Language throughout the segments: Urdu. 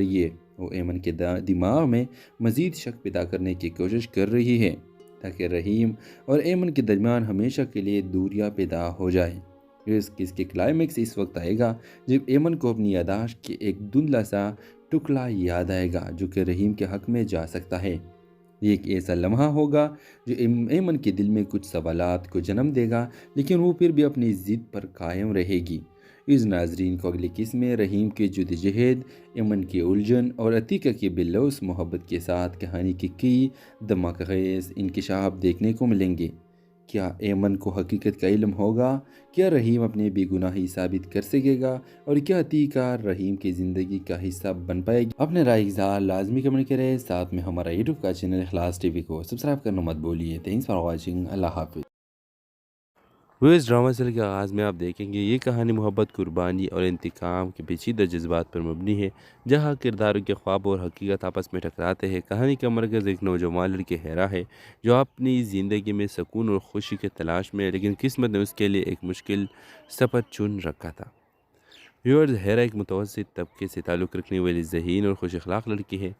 یہ وہ ایمن کے دماغ میں مزید شک پیدا کرنے کی کوشش کر رہی ہے تاکہ رحیم اور ایمن کے درمیان ہمیشہ کے لیے دوریاں پیدا ہو جائیں۔ اس کے کلائمیکس اس وقت آئے گا جب ایمن کو اپنی یادداشت کے ایک دھندلا سا ٹکڑا یاد آئے گا جو کہ رحیم کے حق میں جا سکتا ہے۔ یہ ایک ایسا لمحہ ہوگا جو ایمن کے دل میں کچھ سوالات کو جنم دے گا، لیکن وہ پھر بھی اپنی ضد پر قائم رہے گی۔ اس ناظرین کو اگلی قسط میں رحیم کی جدوجہد، ایمن کی الجھن اور عتیقہ کی بے لوث محبت کے ساتھ کہانی کے کئی دھماکہ خیز انکشاف دیکھنے کو ملیں گے۔ کیا ایمن کو حقیقت کا علم ہوگا؟ کیا رحیم اپنی بے گناہی ثابت کر سکے گا؟ اور کیا عتیقہ رحیم کی زندگی کا حصہ بن پائے گی؟ اپنے رائے اظہار لازمی کمنٹ کریں، ساتھ میں ہمارا یوٹیوب کا چینل اخلاص ٹی وی کو سبسکرائب کرنا مت بھولیے۔ Thanks for watching. اللہ حافظ۔ اس ڈرامہ سیریل کے آغاز میں آپ دیکھیں گے یہ کہانی محبت، قربانی اور انتقام کے پیچیدہ جذبات پر مبنی ہے، جہاں کرداروں کے خواب اور حقیقت آپس میں ٹکراتے ہیں۔ کہانی کا مرکز ایک نوجوان لڑکی ہیرا ہے جو اپنی زندگی میں سکون اور خوشی کی تلاش میں ہے، لیکن قسمت نے اس کے لیے ایک مشکل سفر چن رکھا تھا۔ ویورز، ہیرا ایک متوسط طبقے سے تعلق رکھنے والی ذہین اور خوش اخلاق لڑکی ہے۔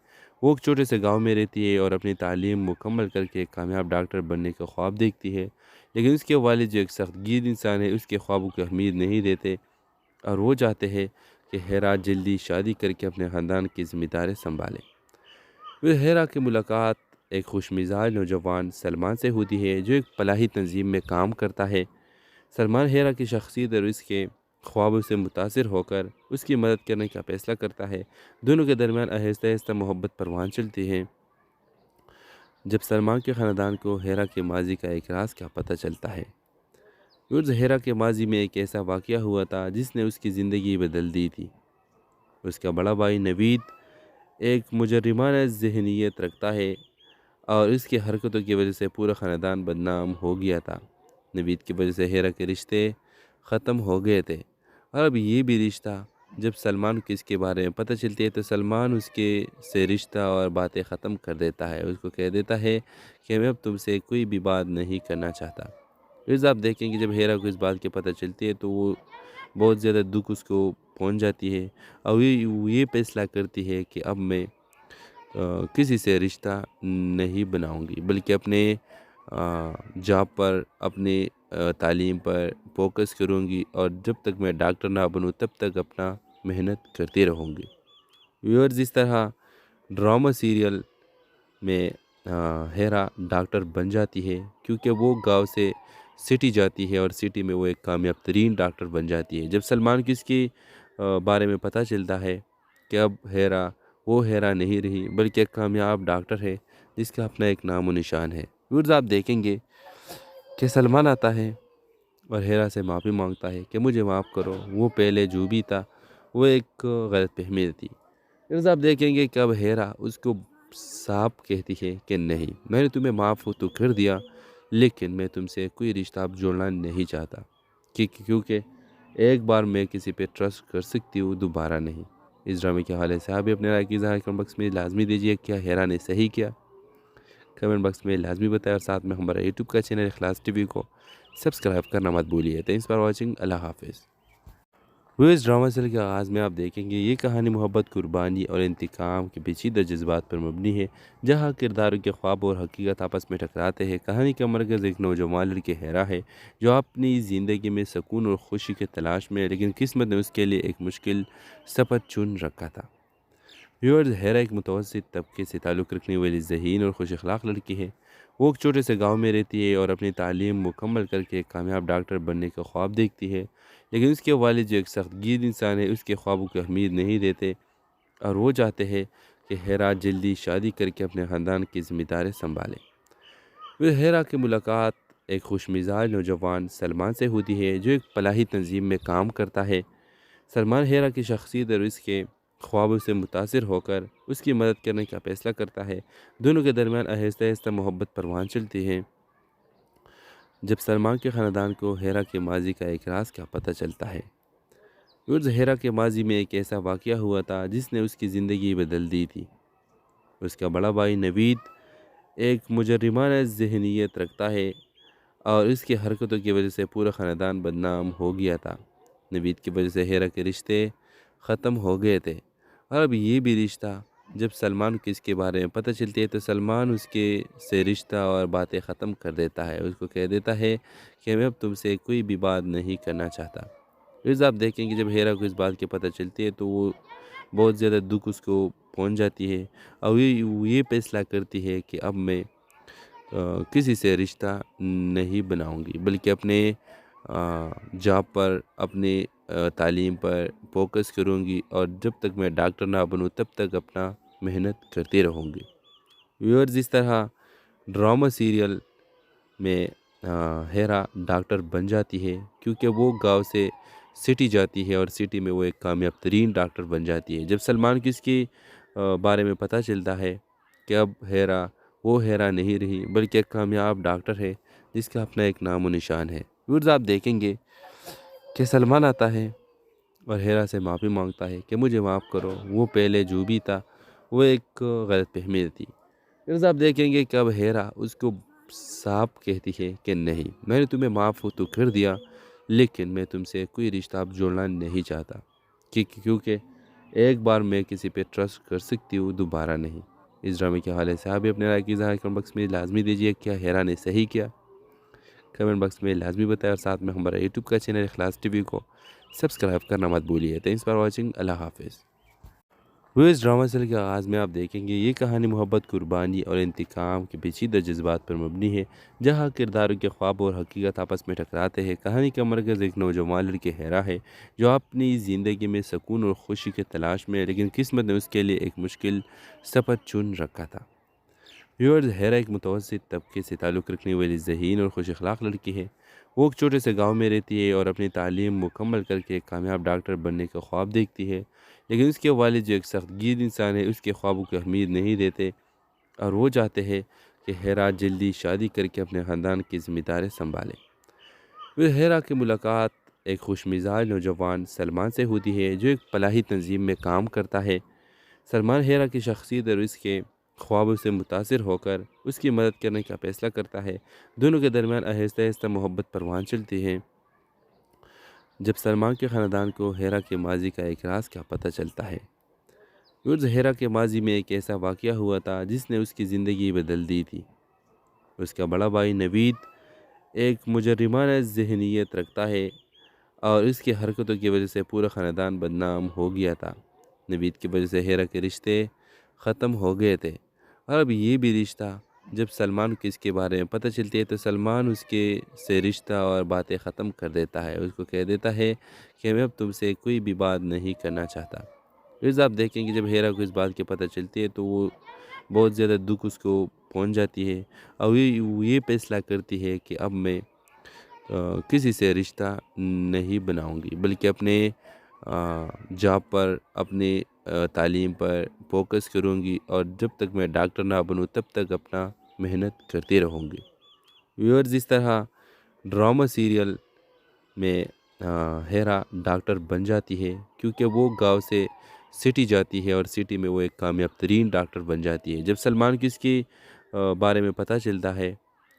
وہ ایک چھوٹے سے گاؤں میں رہتی ہے اور اپنی تعلیم مکمل کر کے ایک کامیاب ڈاکٹر بننے کا خواب دیکھتی ہے، لیکن اس کے والد جو ایک سخت گیر انسان ہے اس کے خوابوں کو اہمیت نہیں دیتے اور وہ چاہتے ہیں کہ ہیرا جلدی شادی کر کے اپنے خاندان کی ذمہ داری سنبھالے۔ پھر ہیرا کی ملاقات ایک خوش مزاج نوجوان سلمان سے ہوتی ہے جو ایک فلاحی تنظیم میں کام کرتا ہے۔ سلمان ہیرا کی شخصیت اور اس کے خوابوں سے متاثر ہو کر اس کی مدد کرنے کا فیصلہ کرتا ہے۔ دونوں کے درمیان آہستہ آہستہ محبت پروان چلتی ہے جب سلمان کے خاندان کو ہیرا کے ماضی کا ایک راز کا پتہ چلتا ہے۔ ہیرا کے ماضی میں ایک ایسا واقعہ ہوا تھا جس نے اس کی زندگی بدل دی تھی۔ اس کا بڑا بھائی نوید ایک مجرمانہ ذہنیت رکھتا ہے اور اس کی حرکتوں کی وجہ سے پورا خاندان بدنام ہو گیا تھا۔ نوید کی وجہ سے ہیرا کے رشتے ختم ہو گئے تھے، اور اب یہ بھی رشتہ جب سلمان کو اس کے بارے میں پتہ چلتی ہے تو سلمان اس کے سے رشتہ اور باتیں ختم کر دیتا ہے۔ اس کو کہہ دیتا ہے کہ میں اب تم سے کوئی بھی بات نہیں کرنا چاہتا۔ پھر آپ دیکھیں کہ جب ہیرا کو اس بات کی پتہ چلتی ہے تو وہ بہت زیادہ دکھ اس کو پہنچ جاتی ہے اور وہ یہ فیصلہ کرتی ہے کہ اب میں کسی سے رشتہ نہیں بناؤں گی، بلکہ اپنے جاب پر، اپنے تعلیم پر فوکس کروں گی، اور جب تک میں ڈاکٹر نہ بنوں تب تک اپنا محنت کرتی رہوں گی۔ ویورز، اس طرح ڈرامہ سیریل میں ہیرا ڈاکٹر بن جاتی ہے کیونکہ وہ گاؤں سے سٹی جاتی ہے اور سٹی میں وہ ایک کامیاب ترین ڈاکٹر بن جاتی ہے۔ جب سلمان کو اس کے بارے میں پتہ چلتا ہے کہ اب وہ ہیرا نہیں رہی بلکہ ایک کامیاب ڈاکٹر ہے جس کا اپنا ایک نام و نشان ہے۔ ویورز، آپ دیکھیں گے کہ سلمان آتا ہے اور ہیرا سے معافی مانگتا ہے کہ مجھے معاف کرو، وہ پہلے جو بھی تھا وہ ایک غلط فہمی تھی۔ پھر آپ دیکھیں گے کہ اب ہیرا اس کو صاف کہتی ہے کہ نہیں، میں نے تمہیں معاف تو کر دیا لیکن میں تم سے کوئی رشتہ اب جوڑنا نہیں چاہتا، کیونکہ ایک بار میں کسی پہ ٹرسٹ کر سکتی ہوں، دوبارہ نہیں۔ اس ڈرامے کے حوالے سے آپ بھی اپنے رائے کی اظہار کمنٹ باکس میں لازمی دیجیے۔ کیا ہیرا نے صحیح کیا؟ کمنٹ باکس میں لازمی بتائیں، اور ساتھ میں ہمارا یوٹیوب کا چینل اخلاص ٹی وی کو سبسکرائب کرنا مت بھولیے۔ Thanks for watching. اللہ حافظ۔ اس ڈرامہ سیریل کے آغاز میں آپ دیکھیں گے یہ کہانی محبت، قربانی اور انتقام کے پیچیدہ جذبات پر مبنی ہے، جہاں کرداروں کے خواب اور حقیقت آپس میں ٹکراتے ہیں۔ کہانی کا مرکز ایک نوجوان لڑکی ہیرا ہے جو اپنی زندگی میں سکون اور خوشی کی تلاش میں ہے، لیکن قسمت نے اس کے لیے ایک مشکل سفر چن رکھا تھا۔ ویورز، ہیرا ایک متوسط طبقے سے تعلق رکھنے والی ذہین اور خوش اخلاق لڑکی ہے۔ وہ ایک چھوٹے سے گاؤں میں رہتی ہے اور اپنی تعلیم مکمل کر کے ایک کامیاب ڈاکٹر بننے کا خواب دیکھتی ہے، لیکن اس کے والد جو ایک سخت گیر انسان ہے اس کے خوابوں کو اہمیت نہیں دیتے اور وہ چاہتے ہیں کہ ہیرا جلدی شادی کر کے اپنے خاندان کی ذمہ داری سنبھالے۔ پھر ہیرا کی ملاقات ایک خوش مزاج نوجوان سلمان سے ہوتی ہے جو ایک فلاحی تنظیم میں کام کرتا ہے۔ سلمان ہیرا کی شخصیت اور اس کے خوابوں سے متاثر ہو کر اس کی مدد کرنے کا فیصلہ کرتا ہے۔ دونوں کے درمیان آہستہ آہستہ محبت پروان چلتی ہے جب سلمان کے خاندان کو ہیرا کے ماضی کا ایک راز کا پتہ چلتا ہے۔ ہیرا کے ماضی میں ایک ایسا واقعہ ہوا تھا جس نے اس کی زندگی بدل دی تھی۔ اس کا بڑا بھائی نوید ایک مجرمانہ ذہنیت رکھتا ہے اور اس کی حرکتوں کی وجہ سے پورا خاندان بدنام ہو گیا تھا۔ نوید کی وجہ سے ہیرا کے رشتے ختم ہو گئے تھے، اور اب یہ بھی رشتہ جب سلمان کو اس کے بارے میں پتہ چلتی ہے تو سلمان اس کے سے رشتہ اور باتیں ختم کر دیتا ہے، اس کو کہہ دیتا ہے کہ میں اب تم سے کوئی بھی بات نہیں کرنا چاہتا۔ پھر آپ دیکھیں کہ جب ہیرا کو اس بات کی پتہ چلتی ہے تو وہ بہت زیادہ دکھ اس کو پہنچ جاتی ہے، اور یہ فیصلہ کرتی ہے کہ اب میں کسی سے رشتہ نہیں بناؤں گی، بلکہ اپنے جاب پر، اپنے تعلیم پر فوکس کروں گی، اور جب تک میں ڈاکٹر نہ بنوں تب تک اپنا محنت کرتی رہوں گی۔ ویورز، اس طرح ڈرامہ سیریل میں ہیرا ڈاکٹر بن جاتی ہے، کیونکہ وہ گاؤں سے سٹی جاتی ہے اور سٹی میں وہ ایک کامیاب ترین ڈاکٹر بن جاتی ہے۔ جب سلمان کو اس کی بارے میں پتہ چلتا ہے کہ اب ہیرا وہ ہیرا نہیں رہی، بلکہ ایک کامیاب ڈاکٹر ہے جس کا اپنا ایک نام و نشان ہے۔ ویورز، آپ دیکھیں گے کہ سلمان آتا ہے اور ہیرا سے معافی مانگتا ہے کہ مجھے معاف کرو، وہ پہلے جو بھی تھا وہ ایک غلط فہمی تھی۔ پھر آپ دیکھیں گے کہ اب ہیرا اس کو صاف کہتی ہے کہ نہیں، میں نے تمہیں معاف تو کر دیا، لیکن میں تم سے کوئی رشتہ اب جوڑنا نہیں چاہتا، کیونکہ ایک بار میں کسی پہ ٹرسٹ کر سکتی ہوں، دوبارہ نہیں۔ اس ڈرامے کے حوالے سے آپ بھی اپنے رائے کی اظہار کمنٹ باکس میں لازمی دیجیے۔ کیا ہیرا نے صحیح کیا؟ کمنٹ باکس میں لازمی بتائیں، اور ساتھ میں ہمارا یوٹیوب کا چینل اخلاص ٹی وی کو سبسکرائب کرنا مت بھولیے۔ تھینکس فار واچنگ، اللہ حافظ۔ وہ اس ڈرامہ سیریل کے آغاز میں آپ دیکھیں گے یہ کہانی محبت، قربانی اور انتقام کے پیچیدہ جذبات پر مبنی ہے، جہاں کرداروں کے خواب اور حقیقت آپس میں ٹکراتے ہیں۔ کہانی کا مرکز ایک نوجوان لڑکی ہیرا ہے جو اپنی زندگی میں سکون اور خوشی کی تلاش میں ہے، لیکن قسمت نے اس کے لیے ایک مشکل سفر چن رکھا تھا۔ ویورز، ہیرا ایک متوسط طبقے سے تعلق رکھنے والی ذہین اور خوش اخلاق لڑکی ہے۔ وہ ایک چھوٹے سے گاؤں میں رہتی ہے اور اپنی تعلیم مکمل کر کے ایک کامیاب ڈاکٹر بننے کا خواب دیکھتی ہے، لیکن اس کے والد جو ایک سخت گیر انسان ہے اس کے خوابوں کو اہمیت نہیں دیتے، اور وہ چاہتے ہیں کہ ہیرا جلدی شادی کر کے اپنے خاندان کی ذمہ داری سنبھالے۔ پھر ہیرا کی ملاقات ایک خوش مزاج نوجوان سلمان سے ہوتی ہے جو ایک فلاحی تنظیم میں کام کرتا ہے۔ سلمان ہیرا کی شخصیت اور اس کے خوابوں سے متاثر ہو کر اس کی مدد کرنے کا فیصلہ کرتا ہے۔ دونوں کے درمیان آہستہ آہستہ محبت پروان چلتی ہے۔ جب سلمان کے خاندان کو ہیرا کے ماضی کا ایک راز کا پتہ چلتا ہے، ہیرا کے ماضی میں ایک ایسا واقعہ ہوا تھا جس نے اس کی زندگی بدل دی تھی۔ اس کا بڑا بھائی نوید ایک مجرمانہ ذہنیت رکھتا ہے، اور اس کی حرکتوں کی وجہ سے پورا خاندان بدنام ہو گیا تھا۔ نوید کی وجہ سے ہیرا کے رشتے ختم ہو گئے تھے، اور اب یہ بھی رشتہ جب سلمان کو اس کے بارے میں پتہ چلتی ہے تو سلمان اس کے سے رشتہ اور باتیں ختم کر دیتا ہے، اس کو کہہ دیتا ہے کہ میں اب تم سے کوئی بھی بات نہیں کرنا چاہتا۔ پھر آپ دیکھیں کہ جب ہیرا کو اس بات کی پتہ چلتی ہے تو وہ بہت زیادہ دکھ اس کو پہنچ جاتی ہے، اور یہ فیصلہ کرتی ہے کہ اب میں کسی سے رشتہ نہیں بناؤں گی، بلکہ اپنے جاب پر، اپنے تعلیم پر فوکس کروں گی، اور جب تک میں ڈاکٹر نہ بنوں تب تک اپنا محنت کرتی رہوں گی۔ ویورز، اس طرح ڈرامہ سیریل میں ہیرا ڈاکٹر بن جاتی ہے، کیونکہ وہ گاؤں سے سٹی جاتی ہے اور سٹی میں وہ ایک کامیاب ترین ڈاکٹر بن جاتی ہے۔ جب سلمان کو اس کی بارے میں پتہ چلتا ہے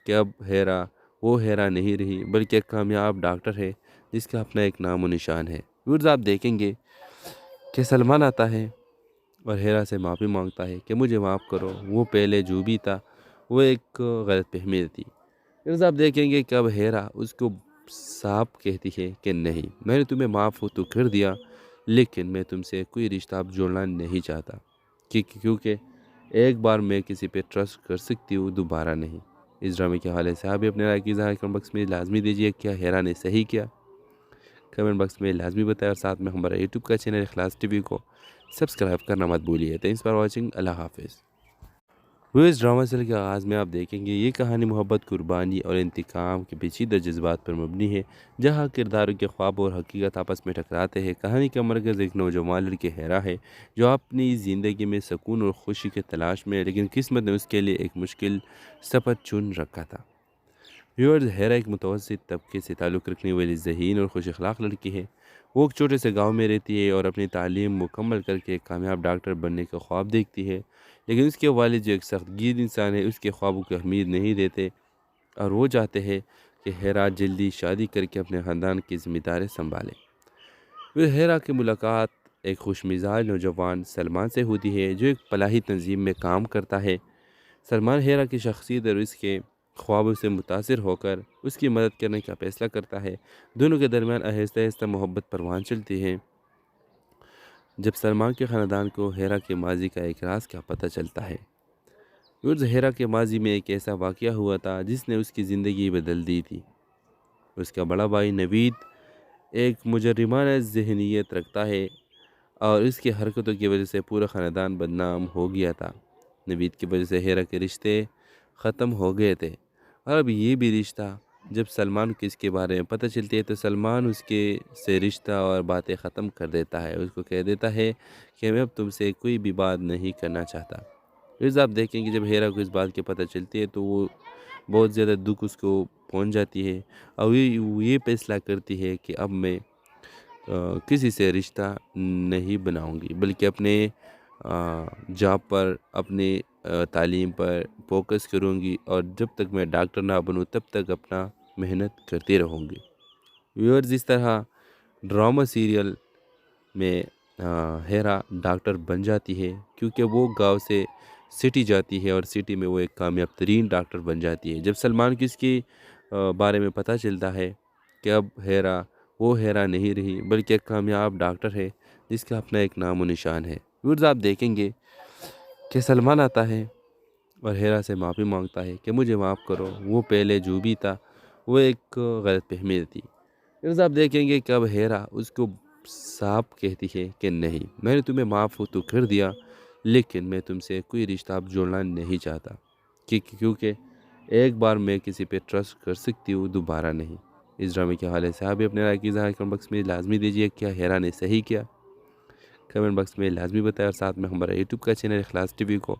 کہ اب ہیرا وہ ہیرا نہیں رہی، بلکہ ایک کامیاب ڈاکٹر ہے جس کا اپنا ایک نام و نشان ہے۔ ویورز، آپ دیکھیں گے کہ سلمان آتا ہے اور ہیرا سے معافی مانگتا ہے کہ مجھے معاف کرو، وہ پہلے جو بھی تھا وہ ایک غلط فہمی تھی۔ پھر آپ دیکھیں گے کہ اب ہیرا اس کو صاف کہتی ہے کہ نہیں، میں نے تمہیں معاف تو کر دیا، لیکن میں تم سے کوئی رشتہ اب جوڑنا نہیں چاہتا، کیونکہ ایک بار میں کسی پہ ٹرسٹ کر سکتی ہوں، دوبارہ نہیں۔ اس ڈرامے کے حوالے سے آپ بھی اپنے رائے کی اظہار کمنٹ باکس میں لازمی دیجیے۔ کیا ہیرا نے صحیح کیا؟ کمنٹ باکس میں لازمی بتائیں، اور ساتھ میں ہمارا یوٹیوب کا چینل اخلاص ٹی وی کو سبسکرائب کرنا مت بھولیے۔ تھینکس فار واچنگ، اللہ حافظ۔ وہ اس ڈرامہ سیریل کے آغاز میں آپ دیکھیں گے یہ کہانی محبت، قربانی اور انتقام کے پیچیدہ جذبات پر مبنی ہے، جہاں کرداروں کے خواب اور حقیقت آپس میں ٹکراتے ہیں۔ کہانی کا مرکز ایک نوجوان لڑکی ہیرا ہے جو اپنی زندگی میں سکون اور خوشی کی تلاش میں ہے، لیکن قسمت نے اس کے لیے ایک مشکل سفر چن رکھا تھا۔ ویورز، ہیرا ایک متوسط طبقے سے تعلق رکھنے والی ذہین اور خوش اخلاق لڑکی ہے۔ وہ ایک چھوٹے سے گاؤں میں رہتی ہے اور اپنی تعلیم مکمل کر کے ایک کامیاب ڈاکٹر بننے کا خواب دیکھتی ہے، لیکن اس کے والد جو ایک سخت گیر انسان ہے اس کے خوابوں کو اہمیت نہیں دیتے، اور وہ چاہتے ہیں کہ ہیرا جلدی شادی کر کے اپنے خاندان کی ذمہ داری سنبھالے۔ پھر ہیرا کی ملاقات ایک خوش مزاج نوجوان سلمان سے ہوتی ہے جو ایک فلاحی تنظیم میں کام کرتا ہے۔ سلمان ہیرا کی شخصیت اور اس کے خوابوں سے متاثر ہو کر اس کی مدد کرنے کا فیصلہ کرتا ہے۔ دونوں کے درمیان آہستہ آہستہ محبت پروان چلتی ہے۔ جب سلمان کے خاندان کو ہیرا کے ماضی کا ایک راز کا پتہ چلتا ہے۔ ہیرا کے ماضی میں ایک ایسا واقعہ ہوا تھا جس نے اس کی زندگی بدل دی تھی۔ اس کا بڑا بھائی نوید ایک مجرمانہ ذہنیت رکھتا ہے اور اس کی حرکتوں کی وجہ سے پورا خاندان بدنام ہو گیا تھا۔ نوید کی وجہ سے ہیرا کے رشتے ختم ہو گئے تھے اور اب یہ بھی رشتہ، جب سلمان کو اس کے بارے میں پتہ چلتی ہے تو سلمان اس کے سے رشتہ اور باتیں ختم کر دیتا ہے۔ اس کو کہہ دیتا ہے کہ میں اب تم سے کوئی بھی بات نہیں کرنا چاہتا۔ پھر آپ دیکھیں کہ جب ہیرا کو اس بات کی پتہ چلتی ہے تو وہ بہت زیادہ دکھ اس کو پہنچ جاتی ہے اور وہ یہ فیصلہ کرتی ہے کہ اب میں کسی سے رشتہ نہیں بناؤں گی، بلکہ اپنے جاب پر، اپنے تعلیم پر فوکس کروں گی اور جب تک میں ڈاکٹر نہ بنوں تب تک اپنا محنت کرتی رہوں گی۔ ویورز، اس طرح ڈرامہ سیریل میں ہیرا ڈاکٹر بن جاتی ہے کیونکہ وہ گاؤں سے سٹی جاتی ہے اور سٹی میں وہ ایک کامیاب ترین ڈاکٹر بن جاتی ہے۔ جب سلمان کو اس کی بارے میں پتہ چلتا ہے کہ اب وہ ہیرا نہیں رہی بلکہ ایک کامیاب ڈاکٹر ہے جس کا اپنا ایک نام و نشان ہے۔ ویورز، آپ دیکھیں گے کہ سلمان آتا ہے اور ہیرا سے معافی مانگتا ہے کہ مجھے معاف کرو، وہ پہلے جو بھی تھا وہ ایک غلط فہمی تھی۔ پھر آپ دیکھیں گے کہ اب ہیرا اس کو صاف کہتی ہے کہ نہیں، میں نے تمہیں معاف تو کر دیا لیکن میں تم سے کوئی رشتہ اب جوڑنا نہیں چاہتا، کیونکہ ایک بار میں کسی پہ ٹرسٹ کر سکتی ہوں، دوبارہ نہیں۔ اس ڈرامے کے حوالے سے آپ اپنے رائے کی اظہار کمنٹ باکس میں لازمی دیجیے۔ کیا ہیرا نے صحیح کیا؟ کمنٹ باکس میں لازمی بتائیں اور ساتھ میں ہمارا یوٹیوب کا چینل اخلاص ٹی وی کو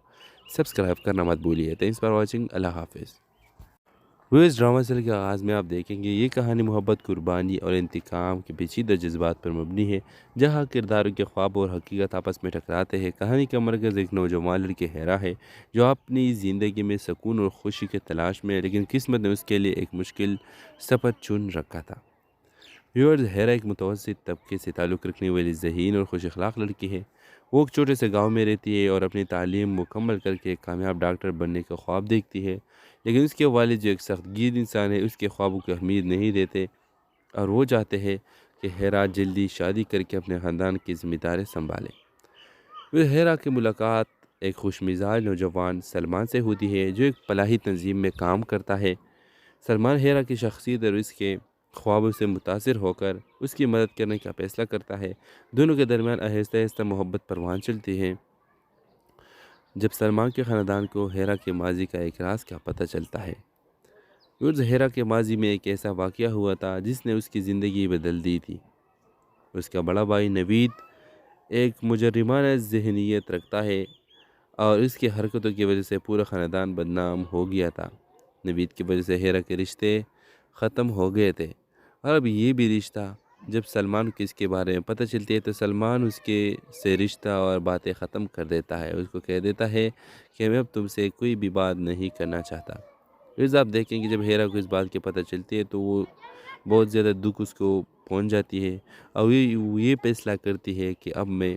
سبسکرائب کرنا مت بھولیے۔ Thanks for watching. اللہ حافظ۔ اس ڈرامہ سیریل کے آغاز میں آپ دیکھیں گے یہ کہانی محبت، قربانی اور انتقام کے پیچیدہ جذبات پر مبنی ہے، جہاں کرداروں کے خواب اور حقیقت آپس میں ٹکراتے ہیں۔ کہانی کا مرکز ایک نوجوان لڑکی ہیرا ہے جو اپنی زندگی میں سکون اور خوشی کی تلاش میں ہے، لیکن قسمت نے اس کے لیے ایک مشکل سفر چن رکھا تھا۔ ویورز، ہیرا ایک متوسط طبقے سے تعلق رکھنے والی ذہین اور خوش اخلاق لڑکی ہے۔ وہ ایک چھوٹے سے گاؤں میں رہتی ہے اور اپنی تعلیم مکمل کر کے ایک کامیاب ڈاکٹر بننے کا خواب دیکھتی ہے، لیکن اس کے والد جو ایک سخت گیر انسان ہے اس کے خوابوں کو اہمیت نہیں دیتے اور وہ چاہتے ہیں کہ ہیرا جلدی شادی کر کے اپنے خاندان کی ذمہ داری سنبھالے۔ ہیرا کی ملاقات ایک خوش مزاج نوجوان سلمان سے ہوتی ہے جو ایک فلاحی تنظیم میں کام کرتا ہے۔ سلمان ہیرا کی شخصیت اور اس کے خوابوں سے متاثر ہو کر اس کی مدد کرنے کا فیصلہ کرتا ہے۔ دونوں کے درمیان آہستہ آہستہ محبت پروان چلتی ہے۔ جب سلمان کے خاندان کو ہیرا کے ماضی کا ایک راز کا پتہ چلتا ہے۔ ہیرا کے ماضی میں ایک ایسا واقعہ ہوا تھا جس نے اس کی زندگی بدل دی تھی۔ اس کا بڑا بھائی نوید ایک مجرمانہ ذہنیت رکھتا ہے اور اس کی حرکتوں کی وجہ سے پورا خاندان بدنام ہو گیا تھا۔ نوید کی وجہ سے ہیرا کے رشتے ختم ہو گئے تھے اور اب یہ بھی رشتہ، جب سلمان کو اس کے بارے میں پتہ چلتی ہے تو سلمان اس کے سے رشتہ اور باتیں ختم کر دیتا ہے۔ اس کو کہہ دیتا ہے کہ میں اب تم سے کوئی بھی بات نہیں کرنا چاہتا۔ پھر آپ دیکھیں کہ جب ہیرا کو اس بات کی پتہ چلتی ہے تو وہ بہت زیادہ دکھ اس کو پہنچ جاتی ہے اور وہ یہ فیصلہ کرتی ہے کہ اب میں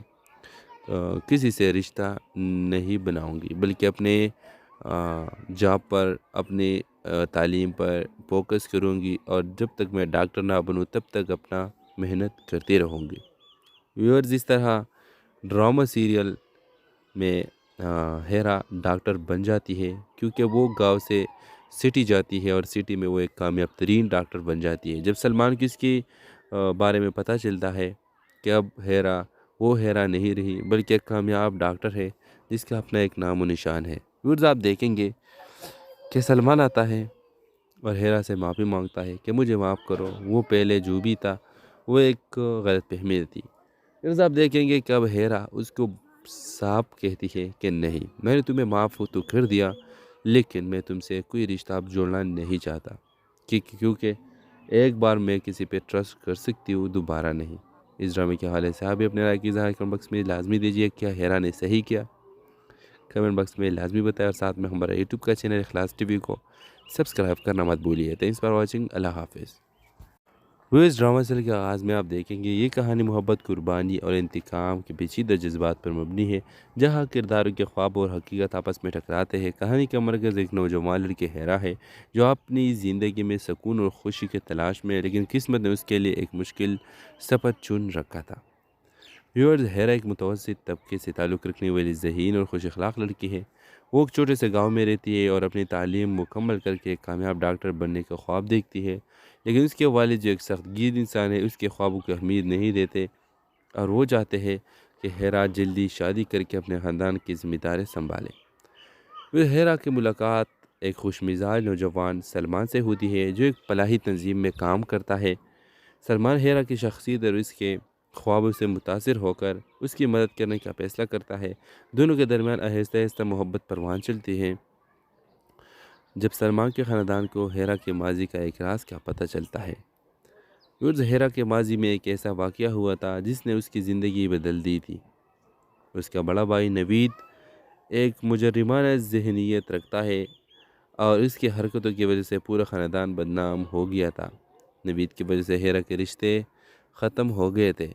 کسی سے رشتہ نہیں بناؤں گی، بلکہ اپنے جاب پر، اپنے تعلیم پر فوکس کروں گی اور جب تک میں ڈاکٹر نہ بنوں تب تک اپنا محنت کرتی رہوں گی۔ ویورز، اس طرح ڈرامہ سیریل میں ہیرا ڈاکٹر بن جاتی ہے کیونکہ وہ گاؤں سے سٹی جاتی ہے اور سٹی میں وہ ایک کامیاب ترین ڈاکٹر بن جاتی ہے۔ جب سلمان کو اس کی بارے میں پتہ چلتا ہے کہ اب وہ ہیرا نہیں رہی بلکہ ایک کامیاب ڈاکٹر ہے جس کا اپنا ایک نام و نشان ہے۔ ویورز، آپ دیکھیں گے کہ سلمان آتا ہے اور ہیرا سے معافی مانگتا ہے کہ مجھے معاف کرو، وہ پہلے جو بھی تھا وہ ایک غلط فہمی تھی۔ پھر آپ دیکھیں گے کہ اب ہیرا اس کو صاف کہتی ہے کہ نہیں، میں نے تمہیں معاف تو کر دیا لیکن میں تم سے کوئی رشتہ اب جوڑنا نہیں چاہتا، کیونکہ ایک بار میں کسی پہ ٹرسٹ کر سکتی ہوں، دوبارہ نہیں۔ اس ڈرامے کے حوالے سے آپ اپنے رائے کی اظہار کمنٹ باکس میں لازمی دیجیے۔ کیا ہیرا نے صحیح کیا؟ کمنٹ باکس میں لازمی بتائیں اور ساتھ میں ہمارا یوٹیوب کا چینل اخلاص ٹی وی کو سبسکرائب کرنا مت بھولیے۔ Thanks for watching. اللہ حافظ۔ وہ اس ڈرامہ سیریل کے آغاز میں آپ دیکھیں گے یہ کہانی محبت، قربانی اور انتقام کے پیچیدہ جذبات پر مبنی ہے، جہاں کرداروں کے خواب اور حقیقت آپس میں ٹکراتے ہیں۔ کہانی کا مرکز ایک نوجوان لڑکی ہیرا ہے جو اپنی زندگی میں سکون اور خوشی کی تلاش میں ہے، لیکن قسمت نے اس کے لیے ایک مشکل سفر چن رکھا تھا۔ ویورز، ہیرا ایک متوسط طبقے سے تعلق رکھنے والی ذہین اور خوش اخلاق لڑکی ہے۔ وہ ایک چھوٹے سے گاؤں میں رہتی ہے اور اپنی تعلیم مکمل کر کے ایک کامیاب ڈاکٹر بننے کا خواب دیکھتی ہے، لیکن اس کے والد جو ایک سخت گیر انسان ہے اس کے خوابوں کو اہمیت نہیں دیتے اور وہ چاہتے ہیں کہ ہیرا جلدی شادی کر کے اپنے خاندان کی ذمہ داری سنبھالے۔ پھر ہیرا کی ملاقات ایک خوش مزاج نوجوان سلمان سے ہوتی ہے جو ایک فلاحی تنظیم میں کام کرتا ہے۔ سلمان ہیرا کی شخصیت اور اس کے خوابوں سے متاثر ہو کر اس کی مدد کرنے کا فیصلہ کرتا ہے۔ دونوں کے درمیان آہستہ آہستہ محبت پروان چلتی ہے جب سلمان کے خاندان کو ہیرا کے ماضی کا ایک راز کا پتہ چلتا ہے۔ ہیرا کے ماضی میں ایک ایسا واقعہ ہوا تھا جس نے اس کی زندگی بدل دی تھی۔ اس کا بڑا بھائی نوید ایک مجرمانہ ذہنیت رکھتا ہے اور اس کی حرکتوں کی وجہ سے پورا خاندان بدنام ہو گیا تھا۔ نوید کی وجہ سے ہیرا کے رشتے ختم ہو گئے تھے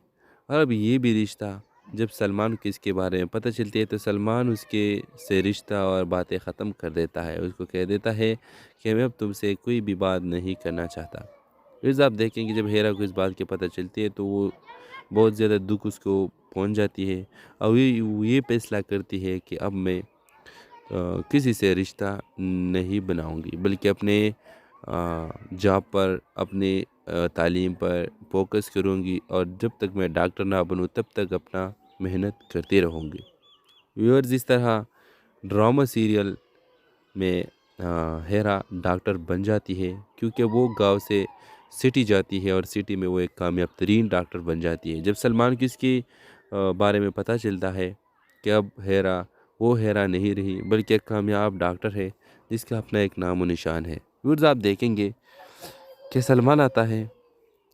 اور اب یہ بھی رشتہ جب سلمان کو اس کے بارے میں پتہ چلتی ہے تو سلمان اس کے سے رشتہ اور باتیں ختم کر دیتا ہے۔ اس کو کہہ دیتا ہے کہ میں اب تم سے کوئی بھی بات نہیں کرنا چاہتا۔ پھر آپ دیکھیں کہ جب ہیرا کو اس بات کی پتہ چلتی ہے تو وہ بہت زیادہ دکھ اس کو پہنچ جاتی ہے اور یہ فیصلہ کرتی ہے کہ اب میں کسی سے رشتہ نہیں بناؤں گی بلکہ اپنے جاب پر، اپنے تعلیم پر فوکس کروں گی اور جب تک میں ڈاکٹر نہ بنوں تب تک اپنا محنت کرتی رہوں گی۔ ویورز، اس طرح ڈرامہ سیریل میں ہیرا ڈاکٹر بن جاتی ہے کیونکہ وہ گاؤں سے سٹی جاتی ہے اور سٹی میں وہ ایک کامیاب ترین ڈاکٹر بن جاتی ہے۔ جب سلمان کو اس کی بارے میں پتہ چلتا ہے کہ اب ہیرا وہ ہیرا نہیں رہی بلکہ ایک کامیاب ڈاکٹر ہے جس کا اپنا ایک نام و نشان ہے۔ ویورز، آپ دیکھیں گے کہ سلمان آتا ہے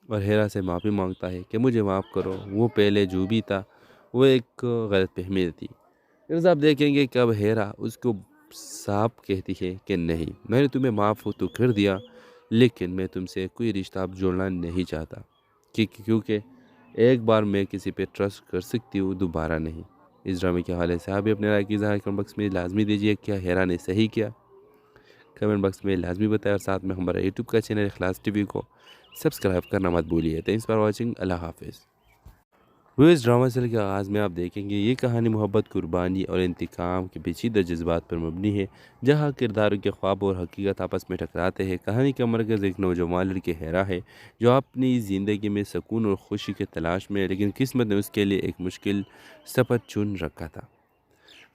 اور ہیرا سے معافی مانگتا ہے کہ مجھے معاف کرو، وہ پہلے جو بھی تھا وہ ایک غلط فہمی تھی۔ پھر آپ دیکھیں گے کہ اب ہیرا اس کو صاف کہتی ہے کہ نہیں، میں نے تمہیں معاف تو کر دیا لیکن میں تم سے کوئی رشتہ اب جوڑنا نہیں چاہتا کیونکہ ایک بار میں کسی پہ ٹرسٹ کر سکتی ہوں، دوبارہ نہیں۔ اس ڈرامے کے حوالے سے آپ بھی اپنے رائے کی اظہار کمنٹ باکس میں لازمی دیجیے۔ کیا ہیرا نے صحیح کیا؟ کمنٹ باکس میں لازمی بتائیں اور ساتھ میں ہمارا یوٹیوب کا چینل اخلاص ٹی وی کو سبسکرائب کرنا مت بھولیے۔ Thanks for watching. اللہ حافظ۔ وہ اس ڈرامہ سیریل کے آغاز میں آپ دیکھیں گے یہ کہانی محبت، قربانی اور انتقام کے پیچیدہ جذبات پر مبنی ہے، جہاں کرداروں کے خواب اور حقیقت آپس میں ٹکراتے ہیں۔ کہانی کا مرکز ایک نوجوان لڑکی ہیرا ہے جو اپنی زندگی میں سکون اور خوشی کی تلاش میں ہے، لیکن قسمت نے اس کے لیے ایک مشکل سفر چن رکھا تھا۔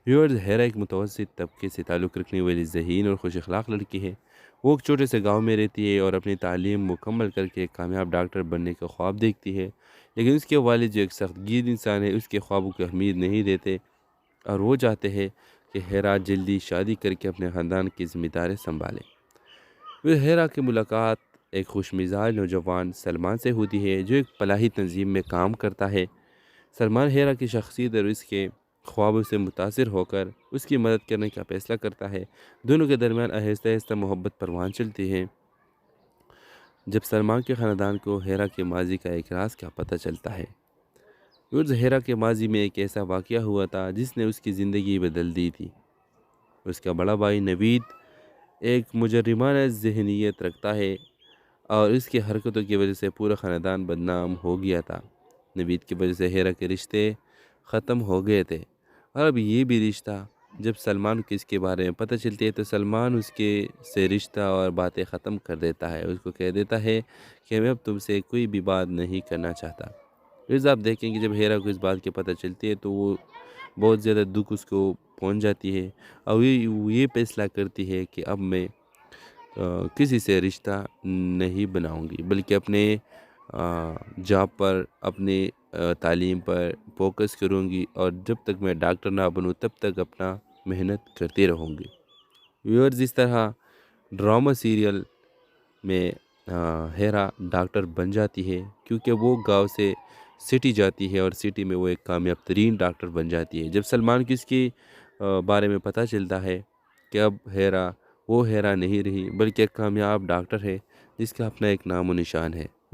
ویورز، ہیرا ایک متوسط طبقے سے تعلق رکھنے والی ذہین اور خوش اخلاق لڑکی ہے۔ وہ ایک چھوٹے سے گاؤں میں رہتی ہے اور اپنی تعلیم مکمل کر کے ایک کامیاب ڈاکٹر بننے کا خواب دیکھتی ہے، لیکن اس کے والد جو ایک سخت گیر انسان ہے اس کے خوابوں کو اہمیت نہیں دیتے اور وہ چاہتے ہیں کہ ہیرا جلدی شادی کر کے اپنے خاندان کی ذمہ داری سنبھالے۔ پھر ہیرا کی ملاقات ایک خوش مزاج نوجوان سلمان سے ہوتی ہے جو ایک فلاحی تنظیم میں کام کرتا ہے۔ سلمان ہیرا کی شخصیت اور اس کے خوابوں سے متاثر ہو کر اس کی مدد کرنے کا فیصلہ کرتا ہے۔ دونوں کے درمیان آہستہ آہستہ محبت پروان چلتی ہے جب سلمان کے خاندان کو ہیرا کے ماضی کا ایک راز کا پتہ چلتا ہے۔ ہیرا کے ماضی میں ایک ایسا واقعہ ہوا تھا جس نے اس کی زندگی بدل دی تھی۔ اس کا بڑا بھائی نوید ایک مجرمانہ ذہنیت رکھتا ہے اور اس کی حرکتوں کی وجہ سے پورا خاندان بدنام ہو گیا تھا۔ نوید کی وجہ سے ہیرا کے رشتے ختم ہو گئے تھے اور اب یہ بھی رشتہ جب سلمان کو اس کے بارے میں پتہ چلتی ہے تو سلمان اس کے سے رشتہ اور باتیں ختم کر دیتا ہے۔ اس کو کہہ دیتا ہے کہ میں اب تم سے کوئی بھی بات نہیں کرنا چاہتا۔ پھر آپ دیکھیں کہ جب ہیرا کو اس بات کی پتہ چلتی ہے تو وہ بہت زیادہ دکھ اس کو پہنچ جاتی ہے اور یہ فیصلہ کرتی ہے کہ اب میں کسی سے رشتہ نہیں بناؤں گی بلکہ اپنے جاب پر، اپنے تعلیم پر فوکس کروں گی اور جب تک میں ڈاکٹر نہ بنوں تب تک اپنا محنت کرتی رہوں گی۔ ویورز، اس طرح ڈرامہ سیریل میں ہیرا ڈاکٹر بن جاتی ہے کیونکہ وہ گاؤں سے سٹی جاتی ہے اور سٹی میں وہ ایک کامیاب ترین ڈاکٹر بن جاتی ہے۔ جب سلمان کو اس کی بارے میں پتہ چلتا ہے کہ اب ہیرا وہ ہیرا نہیں رہی بلکہ ایک کامیاب ڈاکٹر ہے جس کا اپنا ایک نام و نشان ہے۔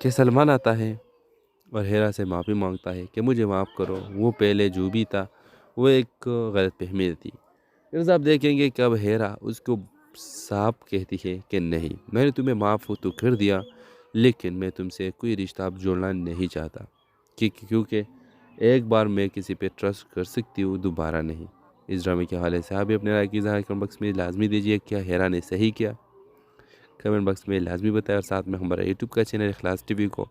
کہ سلمان آتا ہے اور ہیرا سے معافی مانگتا ہے کہ مجھے معاف کرو، وہ پہلے جو بھی تھا وہ ایک غلط فہمی تھی۔ پھر آپ دیکھیں گے کہ اب ہیرا اس کو صاف کہتی ہے کہ نہیں، میں نے تمہیں معاف تو کر دیا، لیکن میں تم سے کوئی رشتہ اب جوڑنا نہیں چاہتا، کیونکہ ایک بار میں کسی پہ ٹرسٹ کر سکتی ہوں، دوبارہ نہیں۔ اس ڈرامے کے حوالے سے آپ بھی اپنے رائے کی اظہار کمنٹ باکس میں لازمی دیجیے۔ کیا ہیرا نے صحیح کیا؟ کمنٹ باکس میں لازمی بتائیں، اور ساتھ میں ہمارا یوٹیوب کا چینل اخلاص ٹی وی کو